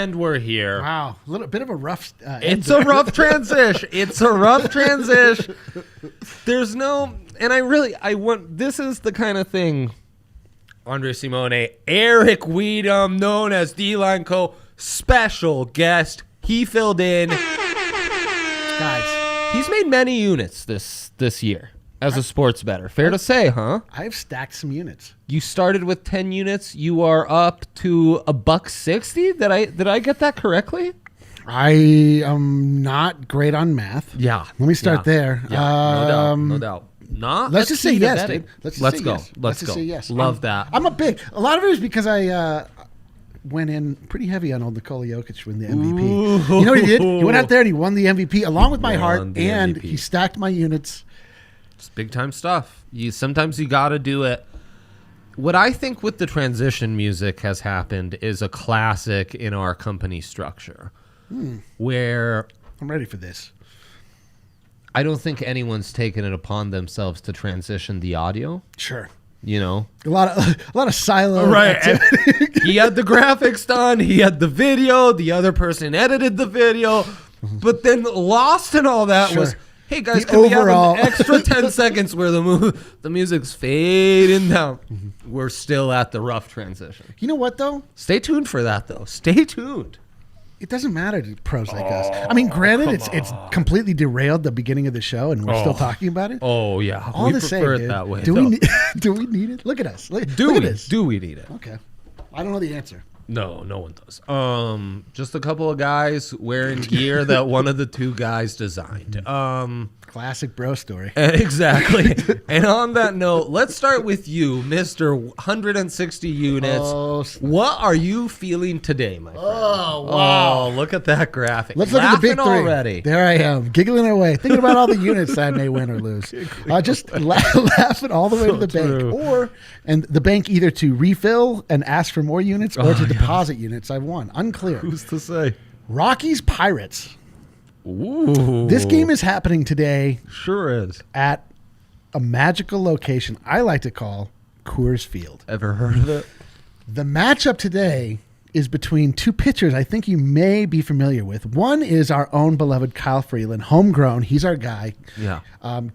And we're here. Wow, a little bit of a rough. It's a rough transition. It's a rough transition. There's no, and I want. This is the kind of thing. Andre Simone, Eric Weedham, known as D-Line Co, special guest. He filled in. Guys, he's made many units this year as a sports bettor. Fair to say, huh? I've stacked some units. You started with 10 units. You are up to $1.60. Did I get that correctly? I am not great on math. Yeah. Let me start there. Yeah, no doubt. Let's just say yes, dude. Let's go. Yes. Let's just say yes. Love that. I'm a lot of it is because I went in pretty heavy on old Nikola Jokic to win the MVP. Ooh. You know what he did? He went out there and he won the MVP along with my heart, and MVP. he stacked my units. It's big time stuff. Sometimes you got to do it. What I think with the transition music has happened is a classic in our company structure, where I'm ready for this. I don't think anyone's taken it upon themselves to transition the audio. Sure. You know, a lot of silo. Right. He had the graphics done. He had the video. The other person edited the video. But then lost in all that was, hey, guys, can we have an extra 10 seconds where the music's fading down? We're still at the rough transition. You know what, though? Stay tuned for that, though. Stay tuned. It doesn't matter to pros like us. I mean, granted, it's completely derailed the beginning of the show, and we're still talking about it. Oh, yeah. All we the prefer same, it that way. Do we need it? Look at us. Look at this. Do we need it? Okay. I don't know the answer. No one does. Just a couple of guys wearing gear that one of the two guys designed. Classic bro story. Exactly. And on that note, let's start with you, Mr. 160 units. Oh, what are you feeling today, my friend? Oh, wow. Oh, look at that graphic. Let's look at the big three. Already. There I am, giggling away, thinking about all the units I may win or lose. Just laughing all the way to the bank. And the bank either to refill and ask for more units or to deposit units I've won. Unclear. Who's to say? Rockies Pirates. Ooh. This game is happening today. Sure is. At a magical location I like to call Coors Field. Ever heard of it? The matchup today is between two pitchers I think you may be familiar with. One is our own beloved Kyle Freeland, homegrown. He's our guy. Yeah.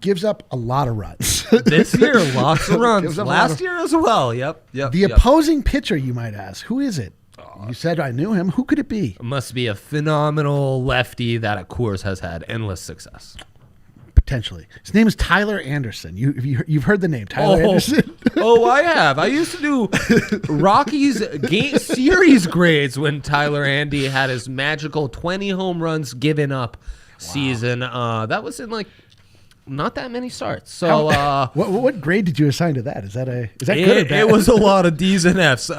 Gives up a lot of runs. This year, lots of runs. Last year as well. Yep. The opposing pitcher, you might ask, who is it? You said I knew him. Who could it be? It must be a phenomenal lefty that at Coors has had endless success. Potentially. His name is Tyler Anderson. You've heard the name, Tyler Anderson? I have. I used to do Rockies game series grades when Tyler Andy had his magical 20 home runs given up season. That was in not that many starts. So what grade did you assign to that? Is that good or bad? It was a lot of D's and F's.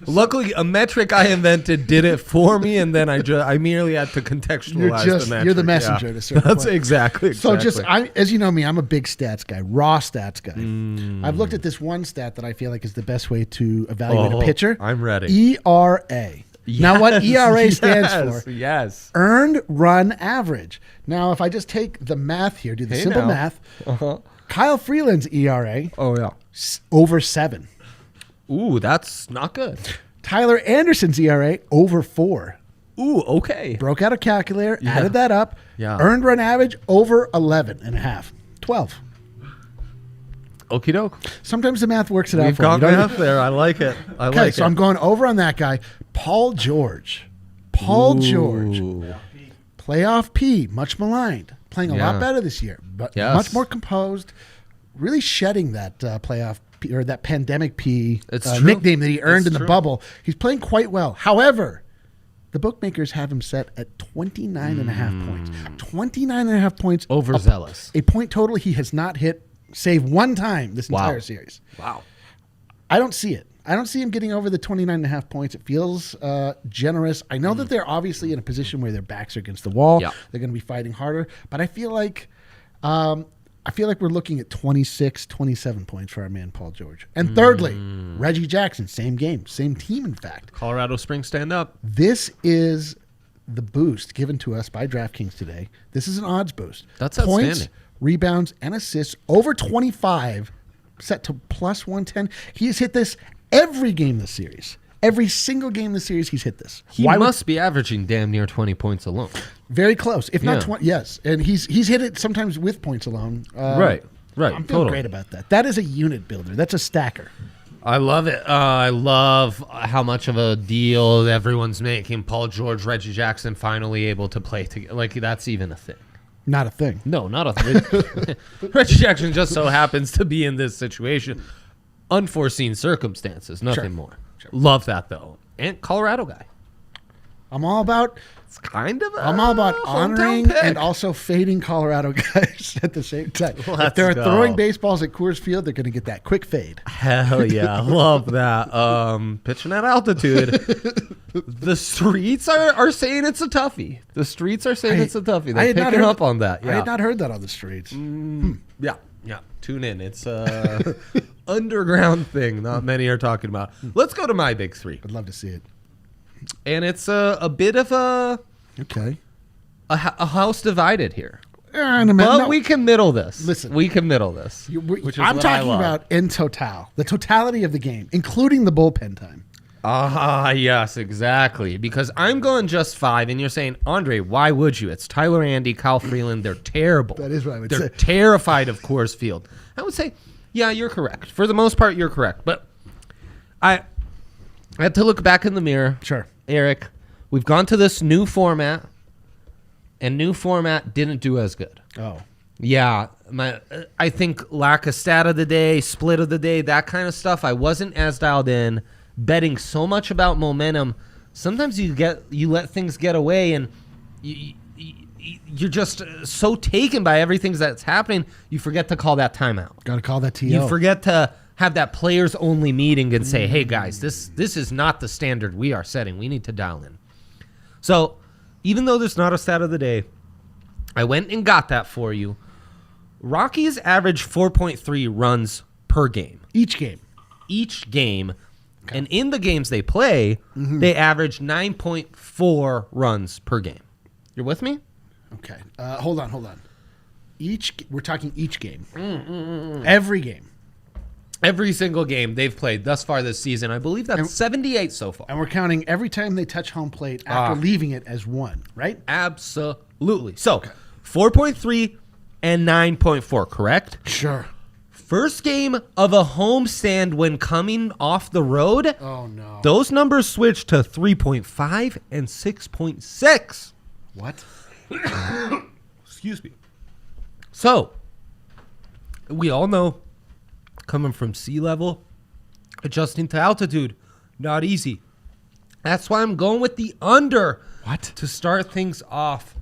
Luckily, a metric I invented did it for me, and then I merely had to contextualize the metric. You're the messenger to a certain That's point. exactly. So as you know me, I'm a big stats guy, raw stats guy. I've looked at this one stat that I feel like is the best way to evaluate a pitcher. I'm ready. ERA. Now, what ERA stands for? Yes. Earned run average. Now, if I just take the math here, do the simple math, Kyle Freeland's ERA over 7. Ooh, that's not good. Tyler Anderson's ERA over 4. Ooh, okay. Broke out a calculator, added that up. Yeah. Earned run average over 11.5. 12. Okie doke. Sometimes the math works it out for you. We've got math there. I like it. So I'm going over on that guy. Paul George. George. Playoff P, much maligned. Playing a lot better this year, but much more composed. Really shedding that playoff P, or that pandemic P nickname that he earned in the bubble. He's playing quite well. However, the bookmakers have him set at 29.5 points. 29.5 points. Overzealous. A point total he has not hit, save one time this entire series. Wow. I don't see it. I don't see him getting over the 29.5 points. It feels generous. I know that they're obviously in a position where their backs are against the wall. Yeah. They're going to be fighting harder. But I feel like we're looking at 26, 27 points for our man Paul George. And thirdly, Reggie Jackson, same game, same team, in fact. Colorado Springs, stand up. This is the boost given to us by DraftKings today. This is an odds boost. That's points, outstanding. Rebounds, and assists over 25, set to plus 110. He has hit this every game this series. Every single game in the series, he's hit this. He must be averaging damn near 20 points alone. Very close, if not 20. Yes, and he's hit it sometimes with points alone. Right. I'm feeling great about that. That is a unit builder. That's a stacker. I love it. I love how much of a deal everyone's making. Paul George, Reggie Jackson finally able to play together. Like, that's even a thing. Not a thing. No, not a thing. Reggie Jackson just so happens to be in this situation. Unforeseen circumstances, nothing more. Sure. Love that, though. And Colorado guy. I'm all about honoring and also fading Colorado guys at the same time. If they're throwing baseballs at Coors Field, they're going to get that quick fade. Hell yeah. Love that. Pitching at altitude. The streets are saying it's a toughie. The streets are saying it's a toughie. They're picking up on that. Yeah. I had not heard that on the streets. Yeah. Tune in. It's a underground thing not many are talking about. Let's go to my big three. I'd love to see it. And it's a bit of a house divided here. But we can middle this. Listen, we can middle this. I'm talking about in total, the totality of the game, including the bullpen time. Yes, exactly. Because I'm going just 5, and you're saying, Andre, why would you? It's Tyler Andy, Kyle Freeland. They're terrible. That is what I would say. They're terrified of Coors Field. I would say, yeah, you're correct. For the most part, you're correct. But I had to look back in the mirror. Sure. Eric, we've gone to this new format, and new format didn't do as good. Oh. Yeah. I think lack of stat of the day, split of the day, that kind of stuff, I wasn't as dialed in. Betting so much about momentum, sometimes you let things get away, and you're just so taken by everything that's happening, you forget to call that timeout. Got to call that TO. You forget to have that players only meeting and say, hey guys, this is not the standard we are setting. We need to dial in. So even though there's not a stat of the day, I went and got that for you. Rockies average 4.3 runs per game. Each game. Okay. And in the games they play, they average 9.4 runs per game. You're with me? Okay. Hold on. We're talking each game. Every game. Every single game they've played thus far this season. I believe that's 78 so far. And we're counting every time they touch home plate after leaving it as 1, right? Absolutely. So 4.3 and 9.4, correct? Sure. First game of a homestand when coming off the road. Oh, no. Those numbers switched to 3.5 and 6.6. What? Excuse me. So, we all know, coming from sea level, adjusting to altitude, not easy. That's why I'm going with the under. What? To start things off,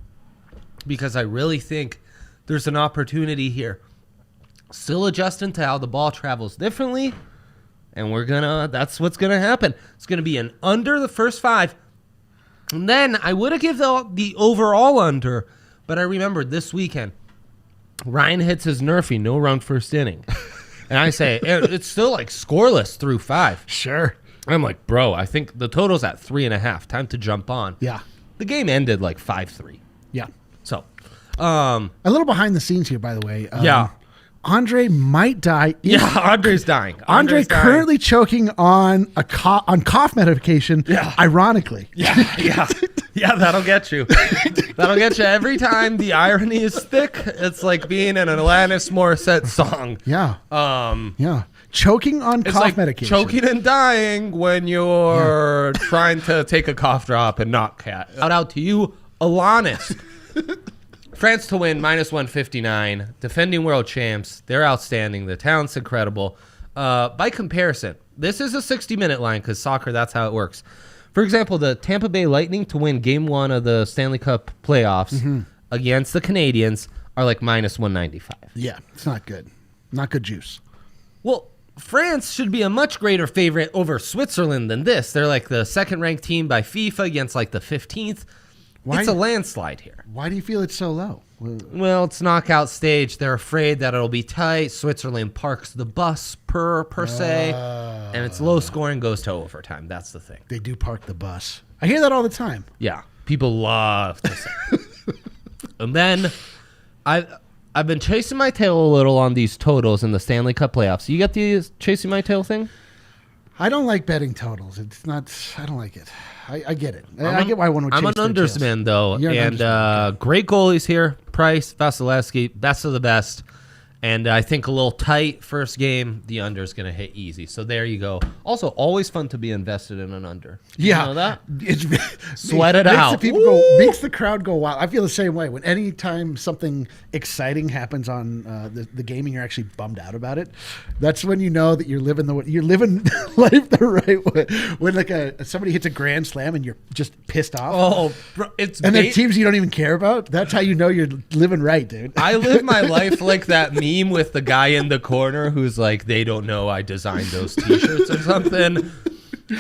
because I really think there's an opportunity here. Still adjusting to how the ball travels differently, and that's what's gonna happen. It's gonna be an under the first 5, and then I would have given the overall under, but I remembered this weekend Ryan hits his Nerfy, no run first inning, and I say it's still like scoreless through 5. Sure. I'm like, bro, I think the total's at 3.5. Time to jump on. Yeah. The game ended like 5-3. Yeah. So, a little behind the scenes here, by the way. Yeah. Andre might die. Yeah, Andre's dying. Andre currently choking on cough medication. Yeah. Ironically. Yeah, that'll get you. That'll get you every time the irony is thick. It's like being in an Alanis Morissette song. Yeah. Yeah. Choking on cough medication. Choking and dying when you're trying to take a cough drop and not cat. Shout out to you, Alanis. France to win, -159. Defending world champs. They're outstanding. The talent's incredible. By comparison, this is a 60-minute line because soccer, that's how it works. For example, the Tampa Bay Lightning to win Game 1 of the Stanley Cup playoffs against the Canadiens are like -195. Yeah, it's not good. Not good juice. Well, France should be a much greater favorite over Switzerland than this. They're like the second-ranked team by FIFA against like the 15th. It's a landslide here. Why do you feel it's so low? Well, it's knockout stage. They're afraid that it'll be tight. Switzerland parks the bus per se, and it's low scoring, goes to overtime. That's the thing. They do park the bus. I hear that all the time. Yeah, people love to say. And then I've been chasing my tail a little on these totals in the Stanley Cup playoffs. You got the chasing my tail thing? I don't like betting totals. It's not. I don't like it. I get it. I get why one would. I'm an undersman though, and great goalies here: Price, Vasilevsky, best of the best. And I think a little tight first game, the under is going to hit easy. So there you go. Also, always fun to be invested in an under. You know that? Sweat it out. Makes the crowd go wild. I feel the same way. When anytime something exciting happens on the game and you're actually bummed out about it, that's when you know that you're living life the right way. When like somebody hits a grand slam and you're just pissed off. Oh, bro, and then teams you don't even care about. That's how you know you're living right, dude. I live my life like that meme with the guy in the corner who's like, they don't know I designed those T-shirts or something.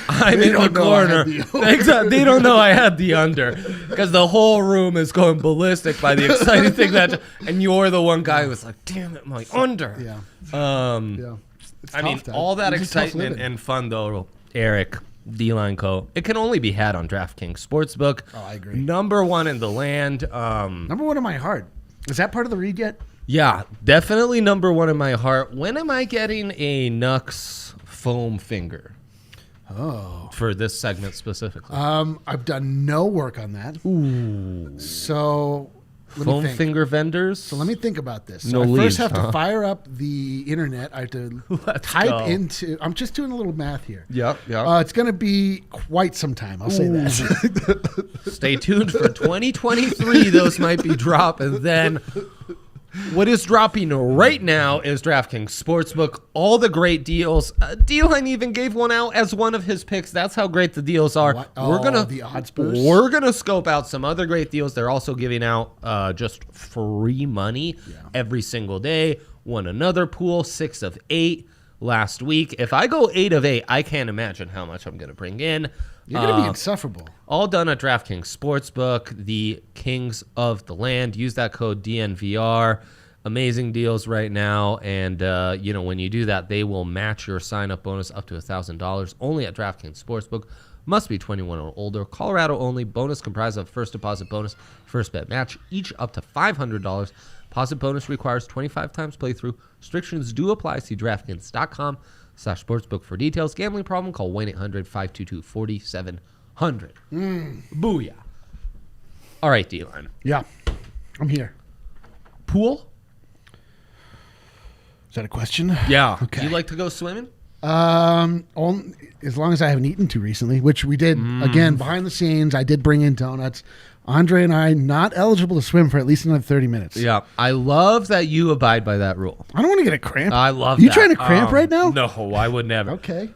I'm in the corner. Exactly. They don't know I had the under because the whole room is going ballistic by the exciting thing and you're the one guy who's like, damn it, my under. Yeah. I mean, all that excitement and fun though, Eric, D-Line Co. It can only be had on DraftKings Sportsbook. Oh, I agree. Number one in the land. Number one in my heart. Is that part of the read yet? Yeah, definitely number one in my heart. When am I getting a Nux foam finger? Oh. For this segment specifically. I've done no work on that. Ooh. So foam finger vendors? So let me think about this. So I first have to fire up the internet. I have to type into. I'm just doing a little math here. Yep. It's going to be quite some time. I'll say that. Stay tuned for 2023. Those might be dropping then. What is dropping right now is DraftKings Sportsbook. All the great deals. D-Line even gave one out as one of his picks. That's how great the deals are. The odds boost. We're gonna scope out some other great deals. They're also giving out just free money every single day. Won another pool, 6 of 8 last week. If I go 8 of 8, I can't imagine how much I'm gonna bring in. You're going to be insufferable. All done at DraftKings Sportsbook, the kings of the land. Use that code DNVR. Amazing deals right now. And, when you do that, they will match your sign-up bonus up to $1,000 only at DraftKings Sportsbook. Must be 21 or older. Colorado only. Bonus comprised of first deposit bonus, first bet match, each up to $500. Deposit bonus requires 25 times playthrough. Restrictions do apply. See DraftKings.com/sportsbook for details. Gambling problem? Call 1-800-522-4700. Booyah. All right, D-Line. Yeah, I'm here. Pool? Is that a question? Yeah. Okay. Do you like to go swimming? As long as I haven't eaten too recently, which we did again behind the scenes. I did bring in donuts. Andre and I not eligible to swim for at least another 30 minutes. Yeah. I love that you abide by that rule. I don't want to get a cramp. I love that. You that. trying to cramp right now? No, I would never. Okay.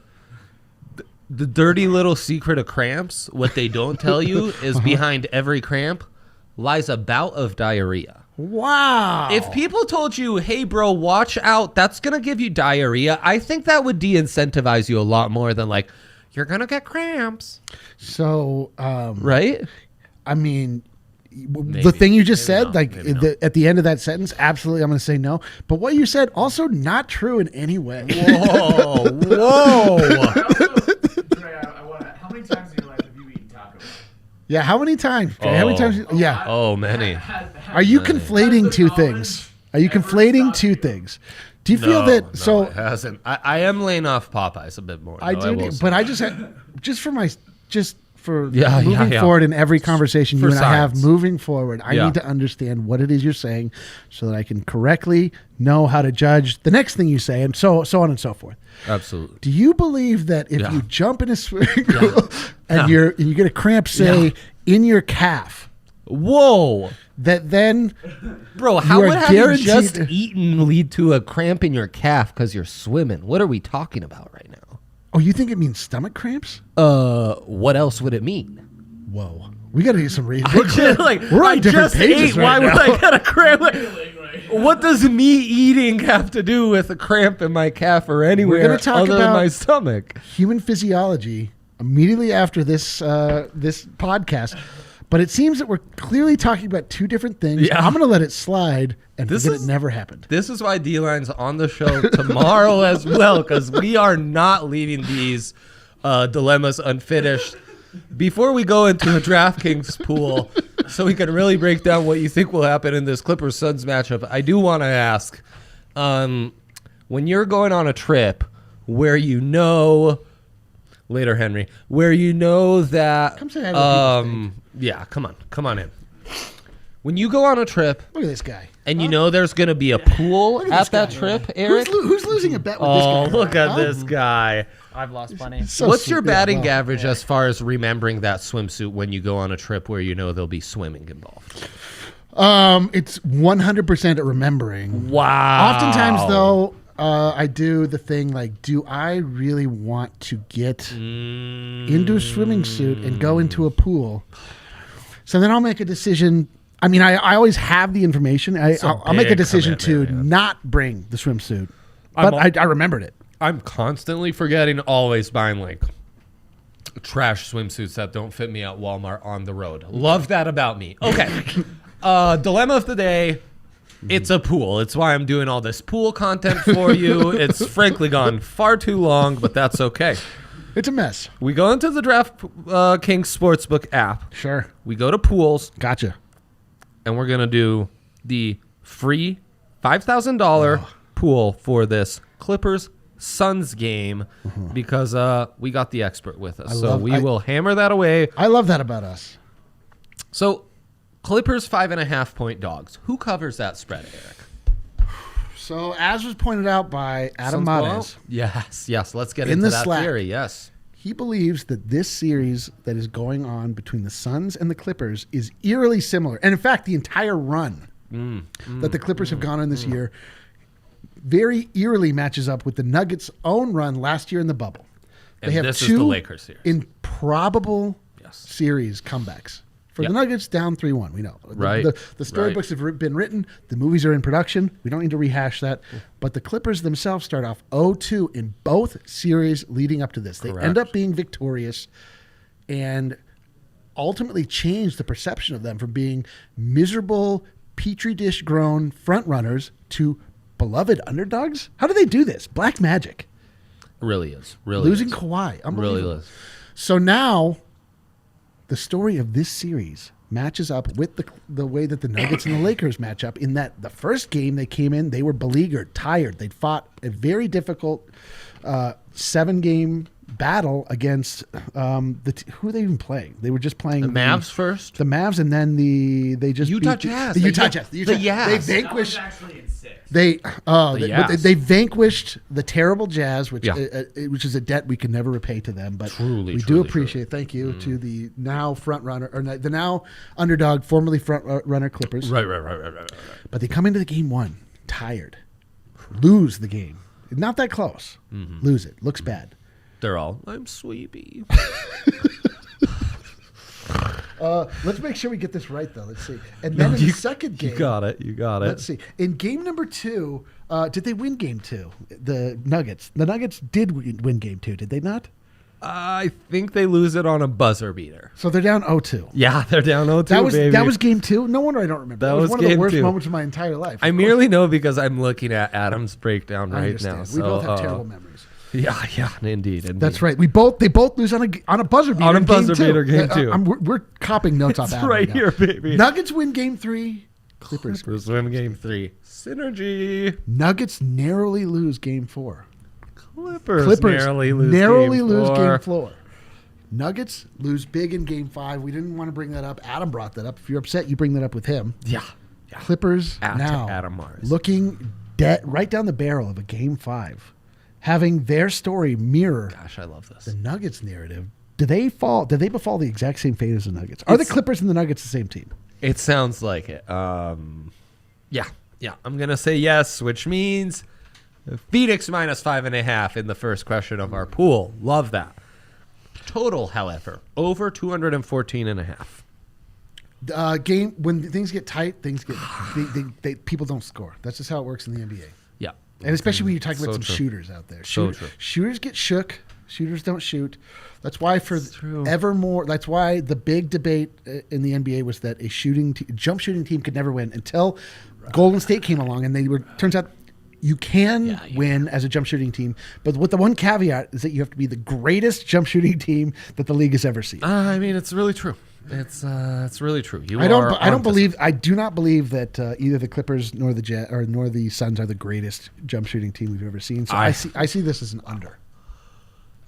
The dirty little secret of cramps, what they don't tell you is behind every cramp lies a bout of diarrhea. Wow. If people told you, hey, bro, watch out, that's going to give you diarrhea, I think that would de-incentivize you a lot more than like, you're going to get cramps. So, right? I mean, the thing you just said, at the end of that sentence, absolutely, I'm going to say no. But what you said, also not true in any way. Whoa. How many times in your life have you eaten Taco Bell? Yeah, how many times? Okay, how many times? Yeah. Oh, many. Are you conflating two things? Do you feel that? No, it hasn't. I am laying off Popeyes a bit more. I do, but I just for Yeah, moving yeah. forward in every conversation For you and I have science. moving forward, I need to understand what it is you're saying so that I can correctly know how to judge the next thing you say and so on and so forth. Absolutely. Do you believe that if you jump in a swimming pool and you get a cramp, say, in your calf, whoa, that then, bro, how you would are having just guaranteed- eaten lead to a cramp in your calf because you're swimming? What are we talking about right now? Oh, you think it means stomach cramps? What else would it mean? Whoa. We got to do some reading. We're on different pages right Why now. would I get a cramp? What does me eating have to do with a cramp in my calf or anywhere gonna talk other than about my stomach? Human physiology immediately after this this podcast. But it seems that we're clearly talking about two different things. Yeah. I'm going to let it slide and forget it never happened. This is why D-Line's on the show tomorrow as well, because we are not leaving these dilemmas unfinished. Before we go into a DraftKings pool, so we can really break down what you think will happen in this Clippers-Suns matchup, I do want to ask, when you're going on a trip where you know later, Henry, where you know that. Come say hi to yeah, come on in. When you go on a trip, look at this guy, and you know there's going to be a pool at that trip, Eric. Who's losing a bet with this guy? Oh, look at this guy. I've lost plenty. So What's your sweet. batting average as far as remembering that swimsuit when you go on a trip where you know there'll be swimming involved? It's 100% at remembering. Wow. Oftentimes, though, I do the thing like, do I really want to get into a swimming suit and go into a pool? So then I'll make a decision. I mean, I always have the information. I'll make a decision to not bring the swimsuit. But I remembered it. I'm constantly forgetting always buying like trash swimsuits that don't fit me at Walmart on the road. Love that about me. Okay. Dilemma of the day. It's a pool. It's why I'm doing all this pool content for you. It's frankly gone far too long, but that's okay. It's a mess. We go into the DraftKings Sportsbook app. Sure. We go to pools. Gotcha. And we're going to do the free $5,000 pool for this Clippers Suns game because we got the expert with us. We will hammer that away. I love that about us. So Clippers 5.5 point dogs. Who covers that spread, Eric? So as was pointed out by Adam Mares. Yes. Let's get in into the that Slack, theory. Yes. He believes that this series that is going on between the Suns and the Clippers is eerily similar. And in fact, the entire run that the Clippers have gone on this year very eerily matches up with the Nuggets' own run last year in the bubble. And they have this is the Lakers series. Improbable series comebacks. For the Nuggets, down 3-1. We know. Right. The storybooks have been written. The movies are in production. We don't need to rehash that. But the Clippers themselves start off 0-2 in both series leading up to this. They end up being victorious and ultimately change the perception of them from being miserable, petri dish grown front runners to beloved underdogs. How do they do this? Black magic. Really is. Really Losing is. Kawhi. Unbelievable. Really is. So now the story of this series matches up with the way that the Nuggets and the Lakers match up in that the first game they came in, they were beleaguered, tired. They'd fought a very difficult 7-game battle against who are they even playing? They were just playing the Mavs first. The Mavs, and then they just Utah beat Jazz. The Utah Jazz. The Jazz. They vanquished. Actually in 6. They vanquished the terrible Jazz, which is a debt we can never repay to them. But we do appreciate. Thank you to the now front runner or the now underdog, formerly front runner Clippers. Right. But they come into the game 1 tired, lose the game. Not that close. Lose it. Looks bad. They're all, I'm sleepy. Let's make sure we get this right, though. Let's see. And then in the second game. You got it. Let's see. In game number 2, did they win game 2? The Nuggets. The Nuggets did win game 2, did they not? I think they lose it on a buzzer beater. So they're down 0-2. Yeah, they're down 0-2, baby. That was game 2? No wonder I don't remember. That was one of the worst moments of my entire life. I merely know because I'm looking at Adam's breakdown right now. We both have terrible memories. Yeah, indeed. That's right. They both lose on a buzzer beater. On a buzzer beater, game 2. We're copying notes off Adam right here, baby. Nuggets win game 3. Clippers win game 3. Synergy. Nuggets narrowly lose game 4. Clippers narrowly lose game 4. Nuggets lose big in game 5. We didn't want to bring that up. Adam brought that up. If you're upset, you bring that up with him. Yeah. Clippers now Adam Mars. looking right down the barrel of a game 5. Having their story mirror Gosh, I love this. The Nuggets narrative. Do they befall the exact same fate as the Nuggets? Are the Clippers and the Nuggets the same team? It sounds like it. Yeah. I'm going to say yes, which means Phoenix minus 5.5 in the first question of our pool. Love that. Total, however, over 214.5. Game when things get tight, people don't score. That's just how it works in the NBA. Yeah. And especially when you're talking about some shooters out there. Shooters get shook. Shooters don't shoot. That's why that's why the big debate in the NBA was that a jump shooting team could never win until Golden State came along, and turns out you can win as a jump shooting team, but with the one caveat is that you have to be the greatest jump shooting team that the league has ever seen. I mean, it's really true. It's really true. I do not believe that either the Clippers nor the Suns are the greatest jump shooting team we've ever seen. So I see this as an under.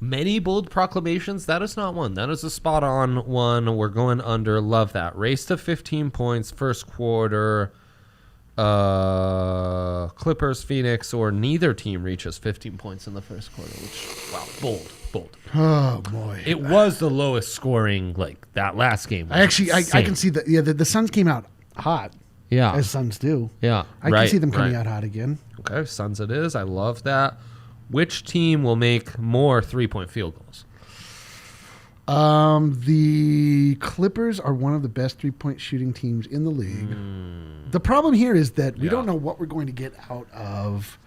Many bold proclamations. That is not one. That is a spot on one. We're going under. Love that. Race to 15 points. First quarter. Clippers, Phoenix, or neither team reaches 15 points in the first quarter. Which, wow, bold. Oh boy, it was the lowest scoring like that last game. I can see that. Yeah, the Suns came out hot. Yeah, as Suns do. Yeah, I can see them coming out hot again. Okay, Suns it is. I love that. Which team will make more 3-point field goals? The Clippers are one of the best 3-point shooting teams in the league. The problem here is that we don't know what we're going to get out of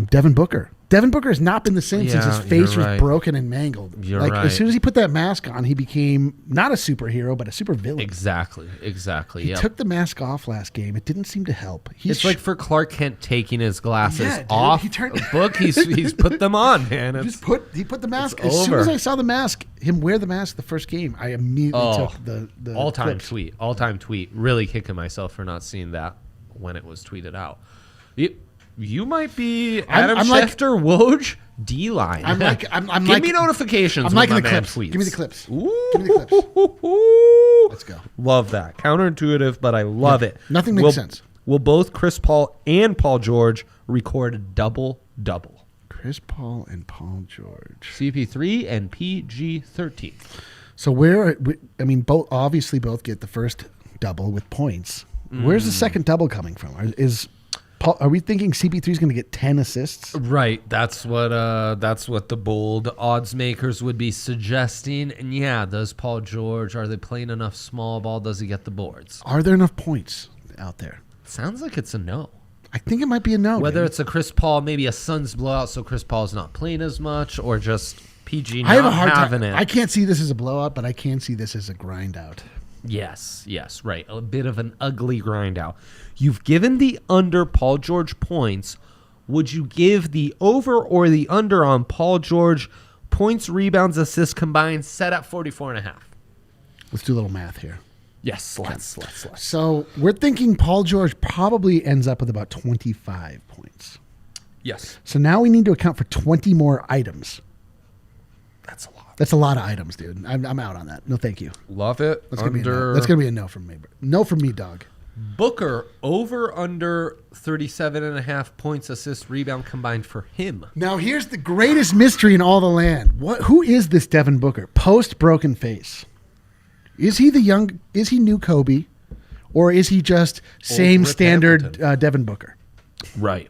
Devin Booker. Devin Booker has not been the same since his face was broken and mangled. As soon as he put that mask on, he became not a superhero, but a supervillain. Exactly. He took the mask off last game. It didn't seem to help. It's like for Clark Kent taking his glasses off. He turned book. He's put them on, man. He put the mask. As soon as I saw the mask, him wear the mask the first game, I immediately took the all-time tweet. Really kicking myself for not seeing that when it was tweeted out. You might be Adam Schefter, Woj, D-line. I'm Give me notifications. I'm liking the clips. Tweets. Give me the clips. Ooh. Give me the clips. Let's go. Love that. Counterintuitive, but I love it. Nothing makes sense. Will both Chris Paul and Paul George record a double-double? Chris Paul and Paul George. CP3 and PG13. So both get the first double with points. Where's the second double coming from? Are we thinking CP3 is going to get 10 assists? Right. That's what the bold odds makers would be suggesting. And does Paul George, are they playing enough small ball? Does he get the boards? Are there enough points out there? Sounds like it's a no. I think it might be a no. Whether it's a Chris Paul, maybe a Suns blowout, so Chris Paul's not playing as much, or just PG not having it. I can't see this as a blowout, but I can see this as a grind out. Yes, right. A bit of an ugly grind out. You've given the under Paul George points. Would you give the over or the under on Paul George points, rebounds, assists combined set at 44.5? Let's do a little math here. Yes, let's. So we're thinking Paul George probably ends up with about 25 points. Yes. So now we need to account for 20 more items. That's a lot. That's a lot of items, dude. I'm out on that. No, thank you. Love it. That's gonna be a no from me. No from me, dog. Booker over under 37.5 points, assist, rebound combined for him. Now here's the greatest mystery in all the land. Who is this Devin Booker? Post broken face. Is he new Kobe, or is he just same standard Devin Booker? Right.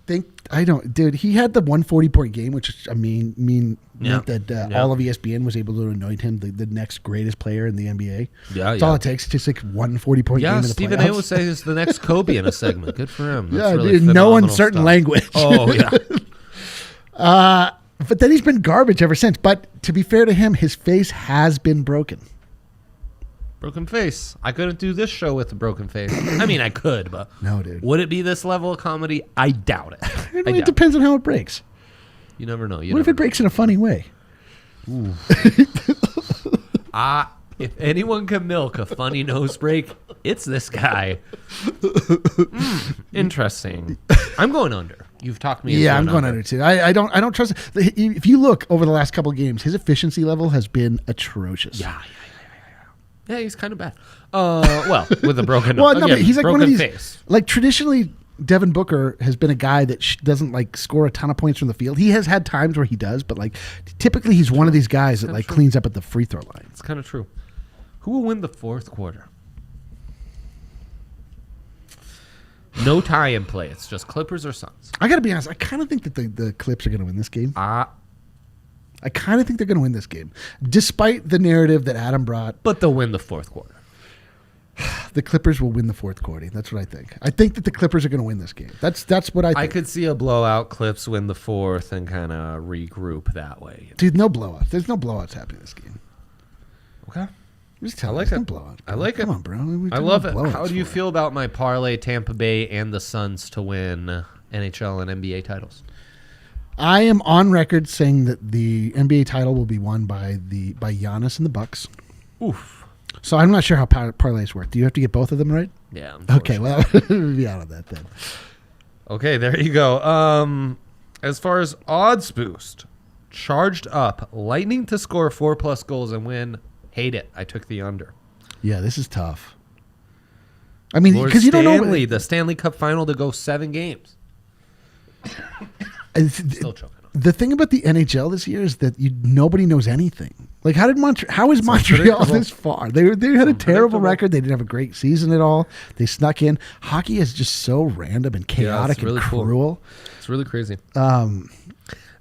Dude, he had the 140-point game, which meant that all of ESPN was able to anoint him the next greatest player in the NBA. That's all it takes. Just like 140-point game in the Stephen playoffs. A will say he's the next Kobe in a segment. Good for him. That's really no uncertain language. Oh, yeah. But then he's been garbage ever since. But to be fair to him, his face has been broken. Broken face. I couldn't do this show with a broken face. I mean, I could, but no, dude. Would it be this level of comedy? I doubt it. It depends on how it breaks. You never know. What if it breaks in a funny way? If anyone can milk a funny nose break, it's this guy. Interesting. I'm going under. You've talked me. Yeah, I'm going under too. I don't trust it. If you look over the last couple of games, his efficiency level has been atrocious. Yeah, he's kind of bad. Well, with a broken nose. Well, no, but he's like broken one of these. Face. Like traditionally, Devin Booker has been a guy that doesn't like score a ton of points from the field. He has had times where he does, but like typically he's one of these guys that like cleans up at the free throw line. It's kind of true. Who will win the fourth quarter? No tie in play. It's just Clippers or Suns. I got to be honest. I kind of think that the Clips are going to win this game. I kind of think they're going to win this game, despite the narrative that Adam brought. But they'll win the fourth quarter. The Clippers will win the fourth quarter. That's what I think. I think that the Clippers are going to win this game. That's what I think. I could see a blowout. Clips win the fourth and kind of regroup that way. Dude, no blowouts. There's no blowouts happening this game. Okay. I like it. I like it. Come on, bro. I love it. How do you feel about my parlay Tampa Bay and the Suns to win NHL and NBA titles? I am on record saying that the NBA title will be won by Giannis and the Bucks. Oof. So I'm not sure how parlays work. Do you have to get both of them right? Yeah. Okay, well, we'll be out of that then. Okay, there you go. As far as odds boost, charged up, Lightning to score 4+ goals and win. Hate it. I took the under. Yeah, this is tough. I mean, because you don't know the Stanley Cup final to go 7 games. Still choking. The thing about the NHL this year is that nobody knows anything. Like, how is Montreal this far? They had a terrible record. They didn't have a great season at all. They snuck in. Hockey is just so random and chaotic and cruel. Cool. It's really crazy.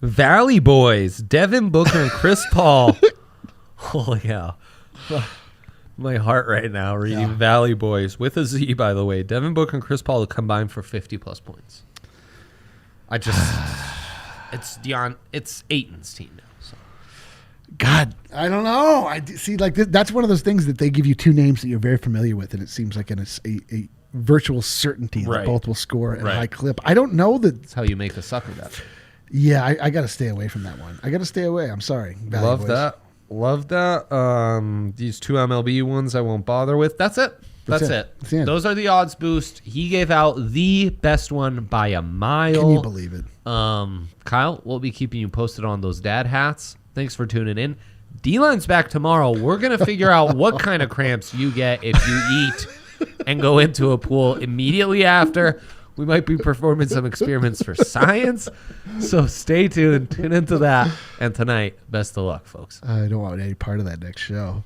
Valley Boys, Devin Booker and Chris Paul. Oh yeah, my heart right now reading Valley Boys with a Z, by the way. Devin Booker and Chris Paul combined for 50+ points. It's Aiton's team now. So. God, I don't know. I see, like that's one of those things that they give you 2 names that you're very familiar with, and it seems like a virtual certainty that both will score at a high clip. I don't know that. That's how you make a sucker bet. Yeah, I got to stay away from that one. I got to stay away. I'm sorry. Love that. These 2 MLB ones I won't bother with. That's it. That's it. Those are the odds boost. He gave out the best one by a mile. Can you believe it? Kyle, we'll be keeping you posted on those dad hats. Thanks for tuning in. D-Line's back tomorrow. We're going to figure out what kind of cramps you get if you eat and go into a pool immediately after. We might be performing some experiments for science. So stay tuned. Tune into that. And tonight, best of luck, folks. I don't want any part of that next show.